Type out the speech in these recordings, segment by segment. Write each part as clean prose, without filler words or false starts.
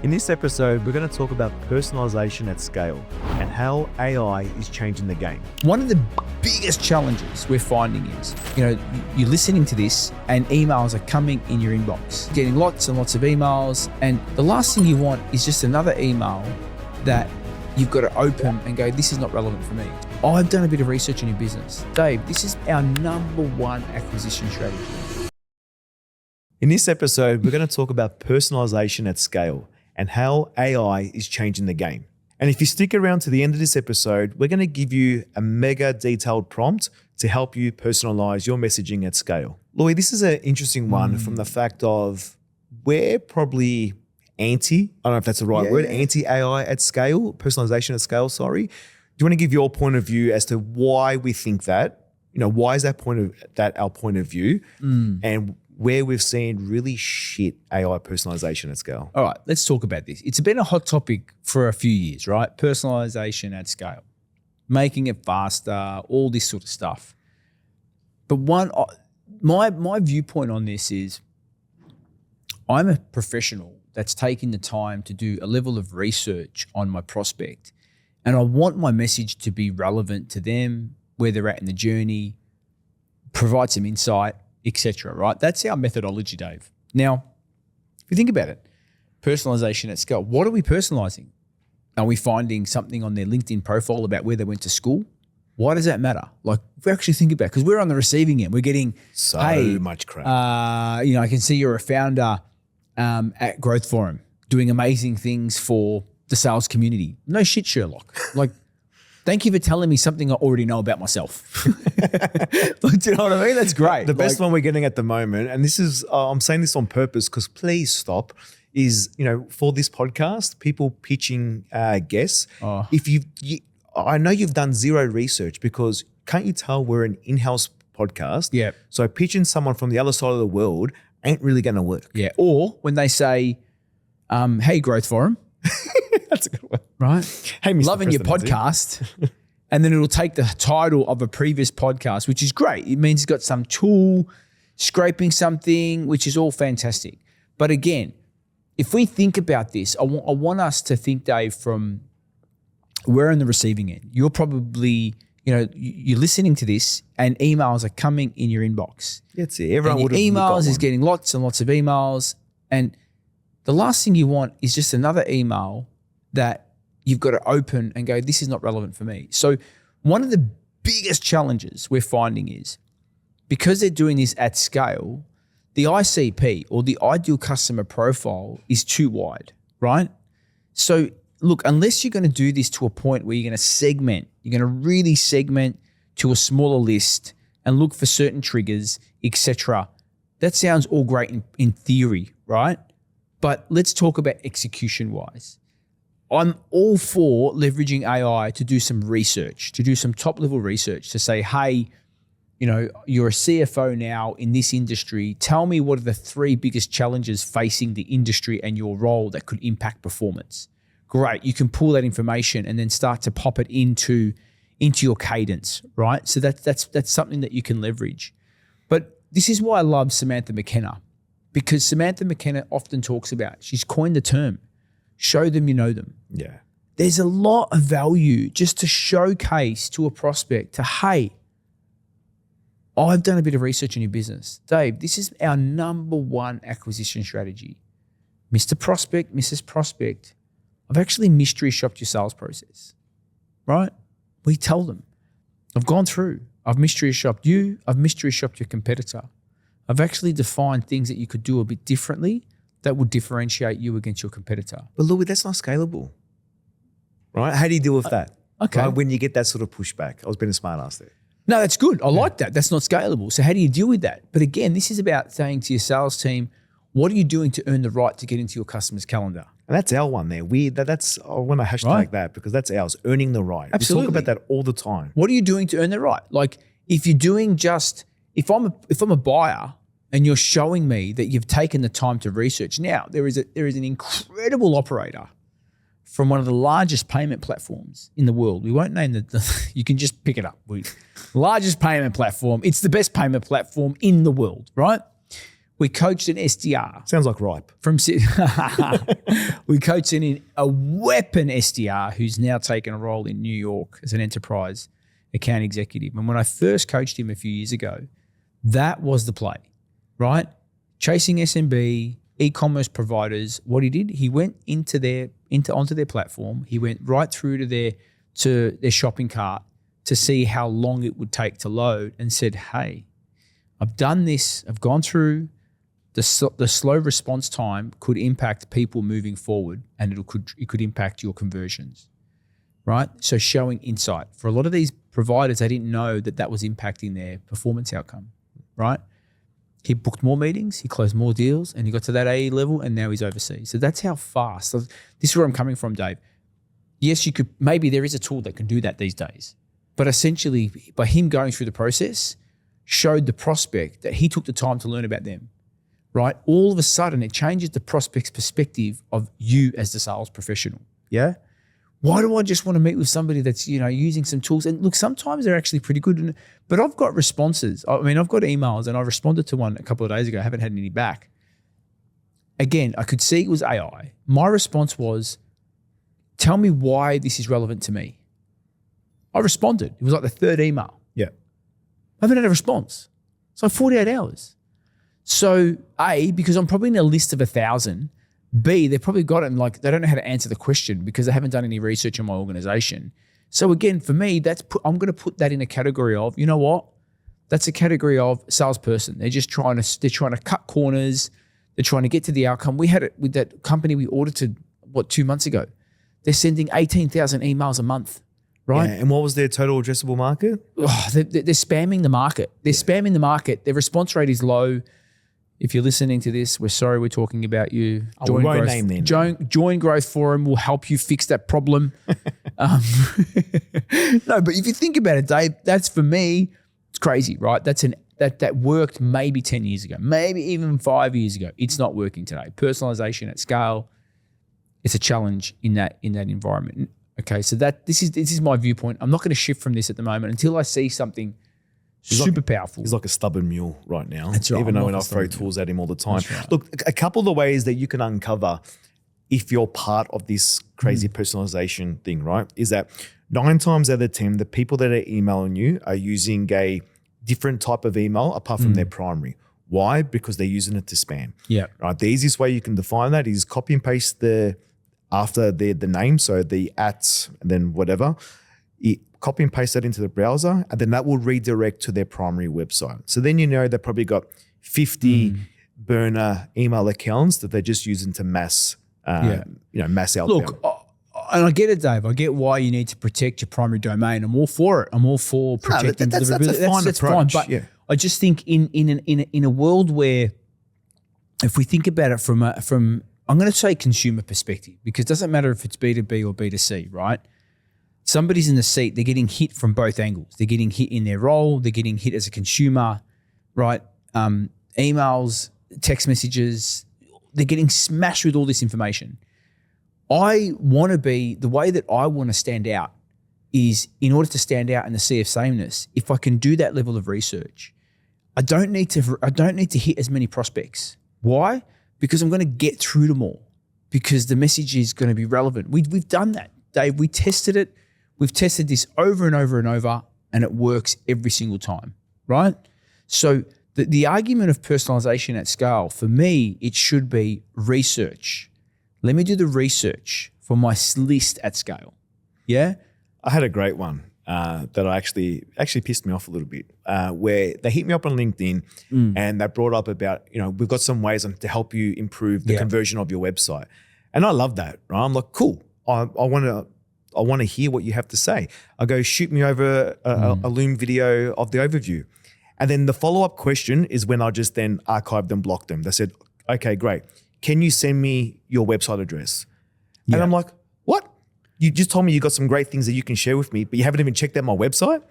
In this episode, we're going to talk about personalization at scale and how AI is changing the game. One of the biggest challenges we're finding is, you're listening to this and emails are coming in your inbox, getting lots and lots of emails. And the last thing you want is just another email that you've got to open and go, this is not relevant for me. I've done a bit of research in your business. Dave, this is our number one acquisition strategy. In this episode, we're going to talk about personalization at scale and how AI is changing the game. And if you stick around to the end of this episode, we're going to give you a mega detailed prompt to help you personalize your messaging at scale. Louis, this is an interesting one from the fact of we're probably I don't know if that's the right word, anti-AI at scale, personalization at scale, sorry. Do you want to give your point of view as to why we think that? Why is our point of view and where we've seen really shit AI personalization at scale? All right, let's talk about this. It's been a hot topic for a few years, right? Personalization at scale, making it faster, all this sort of stuff. But my viewpoint on this is I'm a professional that's taking the time to do a level of research on my prospect, and I want my message to be relevant to them, where they're at in the journey, provide some insight, etc. Right? That's our methodology, Dave. Now, if you think about it, personalization at scale, what are we personalizing? Are we finding something on their LinkedIn profile about where they went to school? Why does that matter? Like, if we actually think about it, because we're on the receiving end, we're getting so much crap. I can see you're a founder at Growth Forum doing amazing things for the sales community. No shit, Sherlock. Like, thank you for telling me something I already know about myself. Do you know what I mean? That's great. The best one we're getting at the moment, and this is, I'm saying this on purpose because please stop, is, for this podcast, people pitching guests. If I know you've done zero research because can't you tell we're an in-house podcast? Yeah. So pitching someone from the other side of the world ain't really going to work. Yeah. Or when they say, hey, Growth Forum. That's a good one. Right? Hey, Mr. Loving your podcast. And then it'll take the title of a previous podcast, which is great. It means it's got some tool, scraping something, which is all fantastic. But again, if we think about this, I want us to think, Dave, from we're on the receiving end. You're probably, you're listening to this and emails are coming in your inbox. That's it. Everyone would have emails is getting lots and lots of emails. And the last thing you want is just another email that you've got to open and go, this is not relevant for me. So one of the biggest challenges we're finding is because they're doing this at scale, the ICP or the ideal customer profile is too wide, right? So look, unless you're going to do this to a point where you're going to segment, you're going to really segment to a smaller list and look for certain triggers, etc. That sounds all great in theory, right? But let's talk about execution-wise. I'm all for leveraging AI to do some research, to do some top-level research, to say, hey, you're a CFO now in this industry. Tell me what are the 3 biggest challenges facing the industry and your role that could impact performance. Great. You can pull that information and then start to pop it into your cadence, right? So that's something that you can leverage. But this is why I love Samantha McKenna, because Samantha McKenna often talks about, she's coined the term, show them you know them. Yeah. There's a lot of value just to showcase to a prospect to, hey, I've done a bit of research in your business. Dave, this is our number one acquisition strategy. Mr. Prospect, Mrs. Prospect, I've actually mystery shopped your sales process, right? We tell them, I've gone through, I've mystery shopped you, I've mystery shopped your competitor. I've actually defined things that you could do a bit differently that would differentiate you against your competitor. But Louis, that's not scalable, right? How do you deal with that? Okay. Right? When you get that sort of pushback. I was being a smart ass there. No, that's good. I like that. That's not scalable. So how do you deal with that? But again, this is about saying to your sales team, what are you doing to earn the right to get into your customer's calendar? And that's our one there. I want to hashtag that because that's ours, earning the right. Absolutely. We talk about that all the time. What are you doing to earn the right? Like if you're doing if I'm a buyer and you're showing me that you've taken the time to research. Now, there is an incredible operator from one of the largest payment platforms in the world. We won't name you can just pick it up. Largest payment platform. It's the best payment platform in the world, right? We coached an SDR. Sounds like ripe. We coached a weapon SDR who's now taken a role in New York as an enterprise account executive. And when I first coached him a few years ago, that was the play, right? Chasing SMB, e-commerce providers. What he did, he went onto their platform. He went right through to their shopping cart to see how long it would take to load, and said, "Hey, I've done this. I've gone through. The slow response time could impact people moving forward, and it could impact your conversions." Right? So showing insight. For a lot of these providers, they didn't know that was impacting their performance outcome, right? He booked more meetings, he closed more deals, and he got to that AE level, and now he's overseas. So that's how fast. So this is where I'm coming from, Dave. Yes, you could, maybe there is a tool that can do that these days. But essentially, by him going through the process, showed the prospect that he took the time to learn about them, right? All of a sudden, it changes the prospect's perspective of you as the sales professional, yeah? Why do I just want to meet with somebody that's, using some tools? And look, sometimes they're actually pretty good. But I've got responses. I mean, I've got emails, and I responded to one a couple of days ago. I haven't had any back. Again, I could see it was AI. My response was, tell me why this is relevant to me. I responded. It was like the third email. Yeah. I haven't had a response. It's like 48 hours. So A, because I'm probably in a list of 1,000. B, they've probably got it and they don't know how to answer the question because they haven't done any research on my organization. So again, for me, I'm going to put that in a category of, you know what? That's a category of salesperson. They're just trying to cut corners. They're trying to get to the outcome. We had it with that company we audited, 2 months ago. They're sending 18,000 emails a month, right? Yeah, and what was their total addressable market? Oh, they're spamming the market. They're spamming the market. Their response rate is low. If you're listening to this, we're sorry we're talking about you. We won't name them. Join Growth Forum will help you fix that problem. No, but if you think about it, Dave, that's for me, it's crazy, right? That worked maybe 10 years ago, maybe even 5 years ago. It's not working today. Personalization at scale, it's a challenge in that environment. Okay, so this is my viewpoint. I'm not going to shift from this at the moment until I see something super powerful. He's like a stubborn mule right now. That's right. Even though I throw tools at him all the time. Right. Look, a couple of the ways that you can uncover if you're part of this crazy personalization thing, right, is that 9 times out of 10, the people that are emailing you are using a different type of email apart from their primary. Why? Because they're using it to spam. Yeah. Right. The easiest way you can define that is copy and paste after the name, so the @ and then whatever. Copy and paste that into the browser, and then that will redirect to their primary website. So then they've probably got 50 burner email accounts that they're just using to mass outbound. Look, and I get it, Dave. I get why you need to protect your primary domain. I'm all for it. I'm all for protecting deliverability. That's fine. But I just think in a world where, if we think about it from I'm going to say consumer perspective, because it doesn't matter if it's B2B or B2C, right? Somebody's in the seat, they're getting hit from both angles. They're getting hit in their role, they're getting hit as a consumer, right? Emails, text messages, they're getting smashed with all this information. The way that I want to stand out is, in order to stand out in the sea of sameness, if I can do that level of research, I don't need to hit as many prospects. Why? Because I'm going to get through them all, because the message is going to be relevant. We've done that, Dave. We tested it. We've tested this over and over and over, and it works every single time, right? So the argument of personalization at scale, for me, it should be research. Let me do the research for my list at scale. Yeah? I had a great one that I actually pissed me off a little bit, where they hit me up on LinkedIn and they brought up about, we've got some ways to help you improve the conversion of your website. And I love that, right? I'm like, cool. I want to hear what you have to say. I go, shoot me over a Loom video of the overview. And then the follow-up question is when I just then archived and blocked them. They said, okay, great. Can you send me your website address? Yeah. And I'm like, what? You just told me you got some great things that you can share with me, but you haven't even checked out my website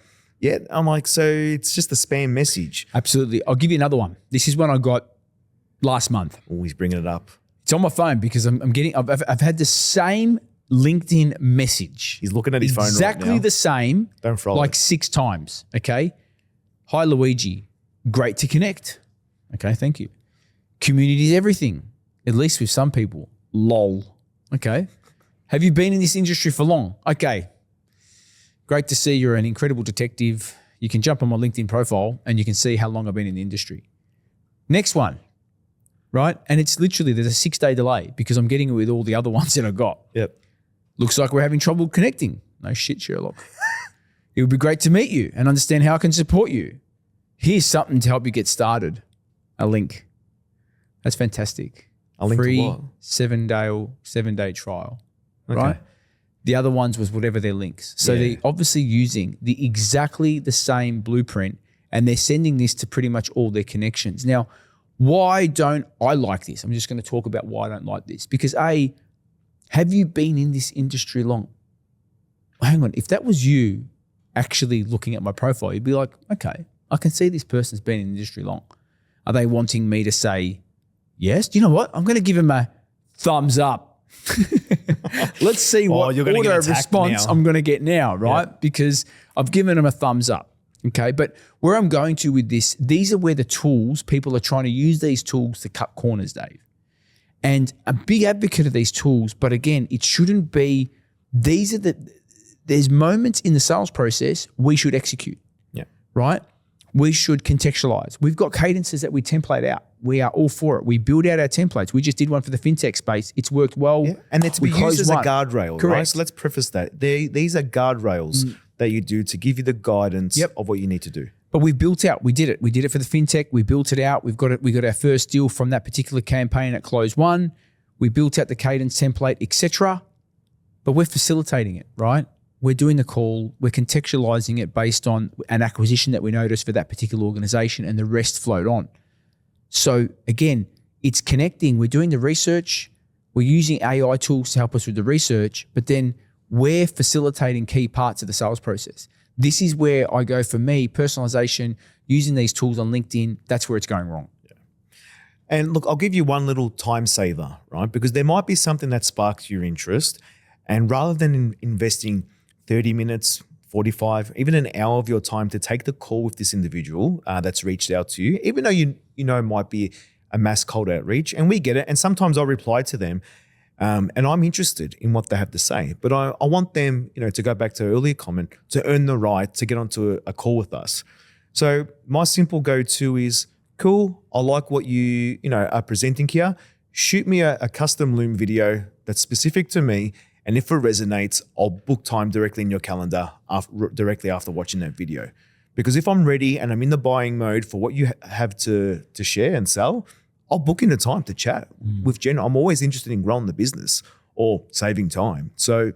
yet? I'm like, so it's just a spam message. Absolutely. I'll give you another one. This is one I got last month. Oh, he's bringing it up. It's on my phone because I've had the same LinkedIn message. He's looking at his phone right now. Exactly the same. Don't frolic. Like 6 times, okay? Hi, Luigi. Great to connect. Okay, thank you. Community is everything, at least with some people. Lol. Okay. Have you been in this industry for long? Okay. Great to see you're an incredible detective. You can jump on my LinkedIn profile and you can see how long I've been in the industry. Next one, right? And it's literally, there's a 6-day delay because I'm getting it with all the other ones that I got. Yep. Looks like we're having trouble connecting. No shit, Sherlock. It would be great to meet you and understand how I can support you. Here's something to help you get started. A link. That's fantastic. A link Free to what? 7-day trial, Okay. right? The other ones was whatever their links. So Yeah. they're obviously using exactly the same blueprint and they're sending this to pretty much all their connections. Now, why don't I like this? I'm just going to talk about why I don't like this. Because A, have you been in this industry long? Hang on, if that was you actually looking at my profile, you'd be like, okay, I can see this person's been in the industry long. Are they wanting me to say yes? Do you know what? I'm going to give him a thumbs up. Let's see what you're gonna auto get attacked response now. I'm going to get now, right? Yeah. Because I've given him a thumbs up. Okay. But where I'm going to with this, these are where the tools, people are trying to use these tools to cut corners, Dave. And a big advocate of these tools, but again, it shouldn't be, there's moments in the sales process we should execute, Yeah. right? We should contextualize. We've got cadences that we template out. We are all for it. We build out our templates. We just did one for the fintech space. It's worked well. Yeah. And it's to We be used closed as a one. guardrail, Correct. right? So let's preface that. These are guardrails that you do to give you the guidance Yep. of what you need to do. But we've built out. We did it. We did it for the fintech. We built it out. We got our first deal from that particular campaign at close one. We built out the cadence template, etc. But we're facilitating it, right? We're doing the call. We're contextualizing it based on an acquisition that we noticed for that particular organization, and the rest flowed on. So again, it's connecting. We're doing the research. We're using AI tools to help us with the research, but then we're facilitating key parts of the sales process. This is where I go, for me, personalization, using these tools on LinkedIn, that's where it's going wrong. And look, I'll give you one little time saver, right? Because there might be something that sparks your interest. And rather than investing 30 minutes, 45, even an hour of your time to take the call with this individual that's reached out to you, even though you know it might be a mass cold outreach, and we get it. And sometimes I'll reply to them and I'm interested in what they have to say. But I want them, to go back to an earlier comment, to earn the right to get onto a call with us. So my simple go-to is, cool, I like what you are presenting here. Shoot me a custom Loom video that's specific to me. And if it resonates, I'll book time directly in your calendar directly after watching that video. Because if I'm ready and I'm in the buying mode for what you have to share and sell, I'll book in the time to chat with Jen. I'm always interested in growing the business or saving time. So,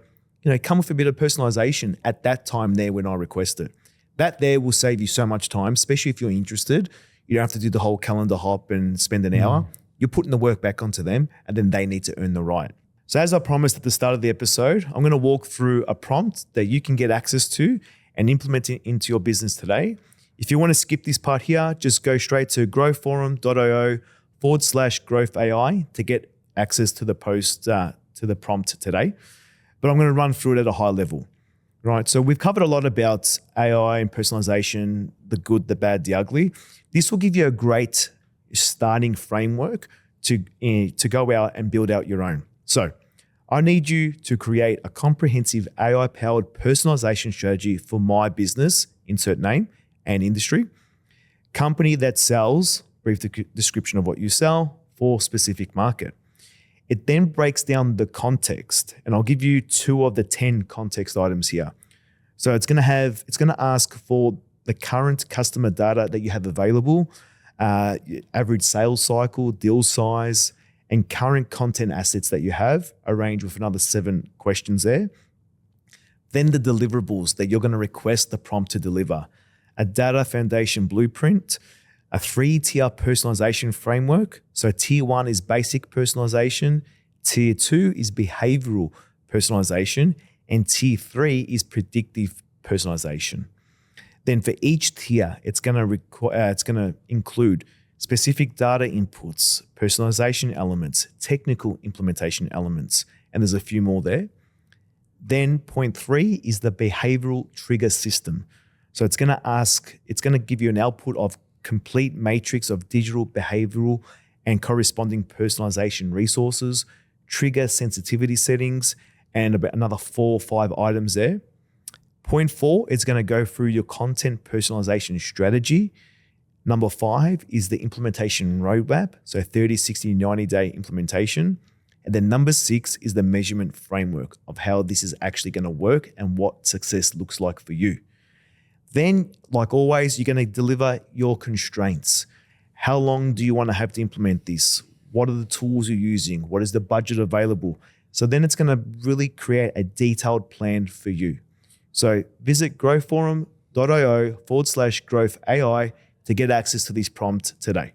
come with a bit of personalization at that time there when I request it. That there will save you so much time, especially if you're interested. You don't have to do the whole calendar hop and spend an hour. You're putting the work back onto them, and then they need to earn the right. So as I promised at the start of the episode, I'm going to walk through a prompt that you can get access to and implement it into your business today. If you want to skip this part here, just go straight to growforum.io/growthai to get access to the post, to the prompt today. But I'm going to run through it at a high level. Right, so we've covered a lot about AI and personalization, the good, the bad, the ugly. This will give you a great starting framework to go out and build out your own. So I need you to create a comprehensive AI-powered personalization strategy for my business, insert name and industry, company that sells, brief description of what you sell for specific market. It then breaks down the context, and I'll give you 2 of the 10 context items here. So it's going to ask for the current customer data that you have available, average sales cycle, deal size, and current content assets that you have, arranged with another 7 questions there. Then the deliverables that you're going to request the prompt to deliver, a data foundation blueprint, a 3-tier personalization framework. So tier 1 is basic personalization, tier 2 is behavioral personalization, and tier 3 is predictive personalization. Then for each tier, it's going to include specific data inputs, personalization elements, technical implementation elements, and there's a few more there. Then point 3 is the behavioral trigger system. So it's going to give you an output of complete matrix of digital, behavioral, and corresponding personalization resources, trigger sensitivity settings, and about another 4 or 5 items there. Point 4, it's going to go through your content personalization strategy. Number 5 is the implementation roadmap, so 30, 60, 90-day implementation. And then number 6 is the measurement framework of how this is actually going to work and what success looks like for you. Then, like always, you're going to deliver your constraints. How long do you want to have to implement this? What are the tools you're using? What is the budget available? So then it's going to really create a detailed plan for you. So visit growforum.io/growth AI to get access to this prompt today.